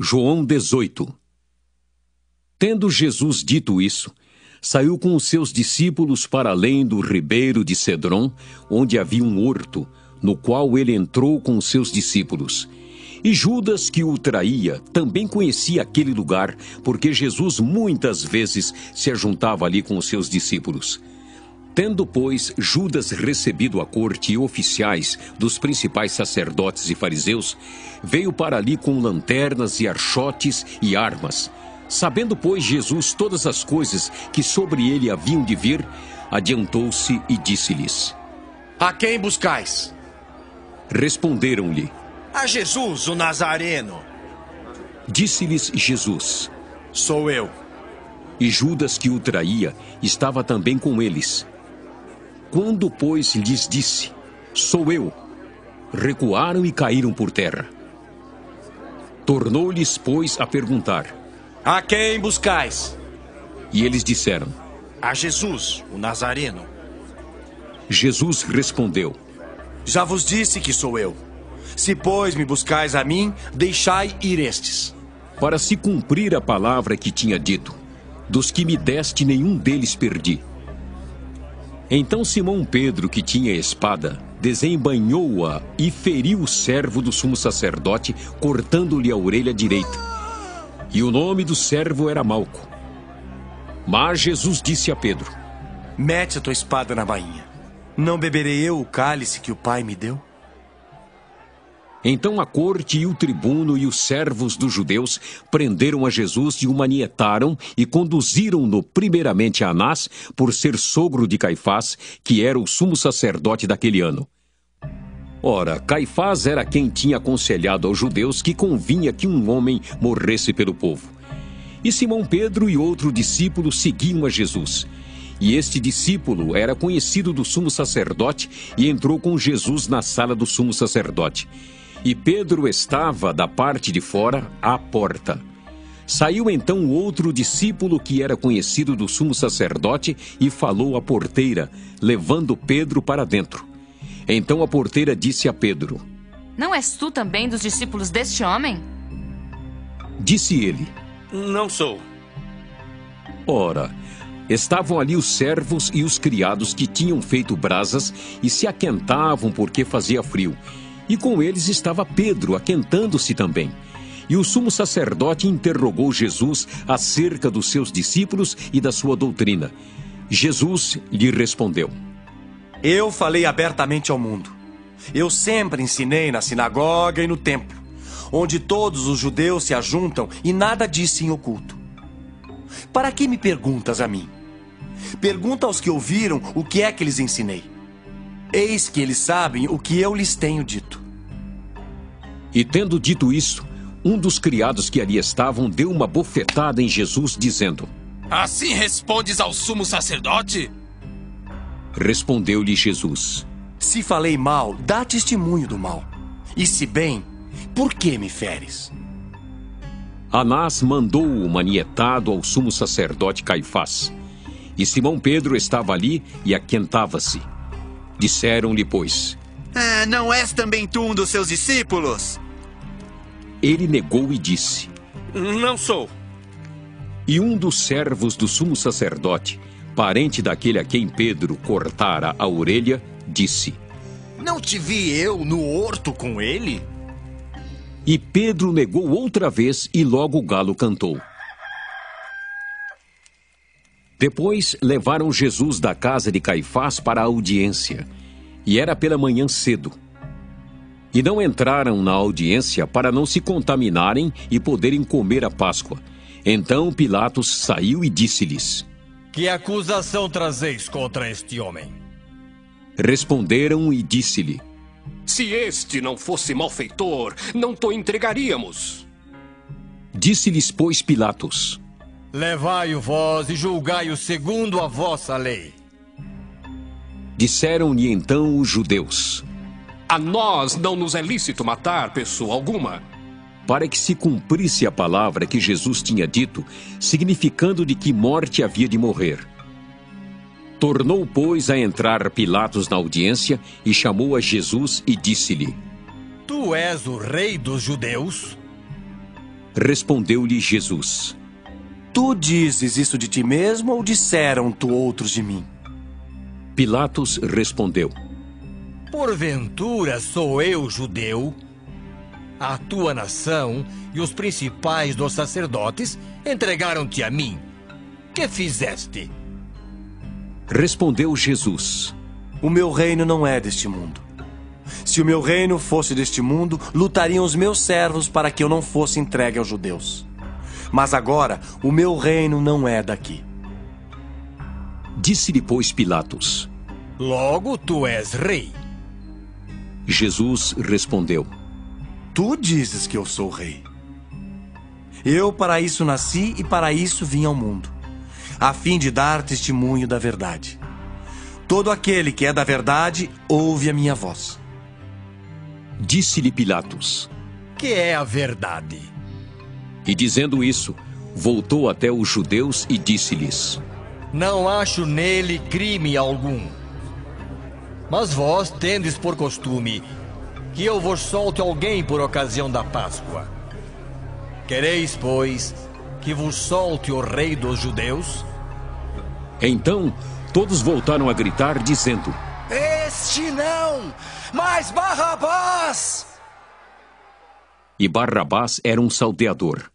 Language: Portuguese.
João 18. Tendo Jesus dito isso, saiu com os seus discípulos para além do ribeiro de Cedron, onde havia um horto, no qual ele entrou com os seus discípulos. E Judas, que o traía, também conhecia aquele lugar, porque Jesus muitas vezes se ajuntava ali com os seus discípulos. Tendo, pois, Judas recebido a corte e oficiais dos principais sacerdotes e fariseus, veio para ali com lanternas e archotes e armas. Sabendo, pois, Jesus todas as coisas que sobre ele haviam de vir, adiantou-se e disse-lhes: A quem buscais? Responderam-lhe: A Jesus, o Nazareno. Disse-lhes Jesus: Sou eu. E Judas, que o traía, estava também com eles. Quando, pois, lhes disse: Sou eu, recuaram e caíram por terra. Tornou-lhes, pois, a perguntar: A quem buscais? E eles disseram: A Jesus, o Nazareno. Jesus respondeu: Já vos disse que sou eu. Se, pois, me buscais a mim, deixai ir estes. Para se cumprir a palavra que tinha dito: Dos que me deste, nenhum deles perdi. Então Simão Pedro, que tinha espada, desembainhou-a e feriu o servo do sumo sacerdote, cortando-lhe a orelha direita. E o nome do servo era Malco. Mas Jesus disse a Pedro: Mete a tua espada na bainha. Não beberei eu o cálice que o Pai me deu? Então a corte e o tribuno e os servos dos judeus prenderam a Jesus e o manietaram e conduziram-no primeiramente a Anás, por ser sogro de Caifás, que era o sumo sacerdote daquele ano. Ora, Caifás era quem tinha aconselhado aos judeus que convinha que um homem morresse pelo povo. E Simão Pedro e outro discípulo seguiam a Jesus. E este discípulo era conhecido do sumo sacerdote e entrou com Jesus na sala do sumo sacerdote. E Pedro estava da parte de fora, à porta. Saiu então outro discípulo que era conhecido do sumo sacerdote e falou à porteira, levando Pedro para dentro. Então a porteira disse a Pedro: Não és tu também dos discípulos deste homem? Disse ele: Não sou. Ora, estavam ali os servos e os criados que tinham feito brasas e se aquentavam porque fazia frio. E com eles estava Pedro, aquentando-se também. E o sumo sacerdote interrogou Jesus acerca dos seus discípulos e da sua doutrina. Jesus lhe respondeu: Eu falei abertamente ao mundo. Eu sempre ensinei na sinagoga e no templo, onde todos os judeus se ajuntam, e nada disse em oculto. Para que me perguntas a mim? Pergunta aos que ouviram o que é que lhes ensinei. Eis que eles sabem o que eu lhes tenho dito. E tendo dito isso, um dos criados que ali estavam deu uma bofetada em Jesus, dizendo: Assim respondes ao sumo sacerdote? Respondeu-lhe Jesus: Se falei mal, dá testemunho do mal. E se bem, por que me feres? Anás mandou-o manietado ao sumo sacerdote Caifás. E Simão Pedro estava ali e aquentava-se. Disseram-lhe, pois: Não és também tu um dos seus discípulos? Ele negou e disse: Não sou. E um dos servos do sumo sacerdote, parente daquele a quem Pedro cortara a orelha, disse: Não te vi eu no horto com ele? E Pedro negou outra vez e logo o galo cantou. Depois levaram Jesus da casa de Caifás para a audiência, e era pela manhã cedo. E não entraram na audiência para não se contaminarem e poderem comer a Páscoa. Então Pilatos saiu e disse-lhes: Que acusação trazeis contra este homem? Responderam e disse-lhe: Se este não fosse malfeitor, não te entregaríamos. Disse-lhes, pois, Pilatos: Levai-o vós e julgai-o segundo a vossa lei. Disseram-lhe então os judeus: A nós não nos é lícito matar pessoa alguma. Para que se cumprisse a palavra que Jesus tinha dito, significando de que morte havia de morrer. Tornou, pois, a entrar Pilatos na audiência e chamou a Jesus e disse-lhe: Tu és o rei dos judeus? Respondeu-lhe Jesus: Tu dizes isso de ti mesmo ou disseram-tu outros de mim? Pilatos respondeu: Porventura sou eu judeu? A tua nação e os principais dos sacerdotes entregaram-te a mim. Que fizeste? Respondeu Jesus: O meu reino não é deste mundo. Se o meu reino fosse deste mundo, lutariam os meus servos para que eu não fosse entregue aos judeus. Mas agora, o meu reino não é daqui. Disse-lhe, pois, Pilatos: Logo tu és rei. Jesus respondeu: Tu dizes que eu sou rei. Eu para isso nasci e para isso vim ao mundo, a fim de dar testemunho da verdade. Todo aquele que é da verdade ouve a minha voz. Disse-lhe Pilatos: Que é a verdade? E dizendo isso, voltou até os judeus e disse-lhes: Não acho nele crime algum. Mas vós tendes por costume que eu vos solte alguém por ocasião da Páscoa. Quereis, pois, que vos solte o rei dos judeus? Então todos voltaram a gritar, dizendo: Este não, mas Barrabás! E Barrabás era um salteador.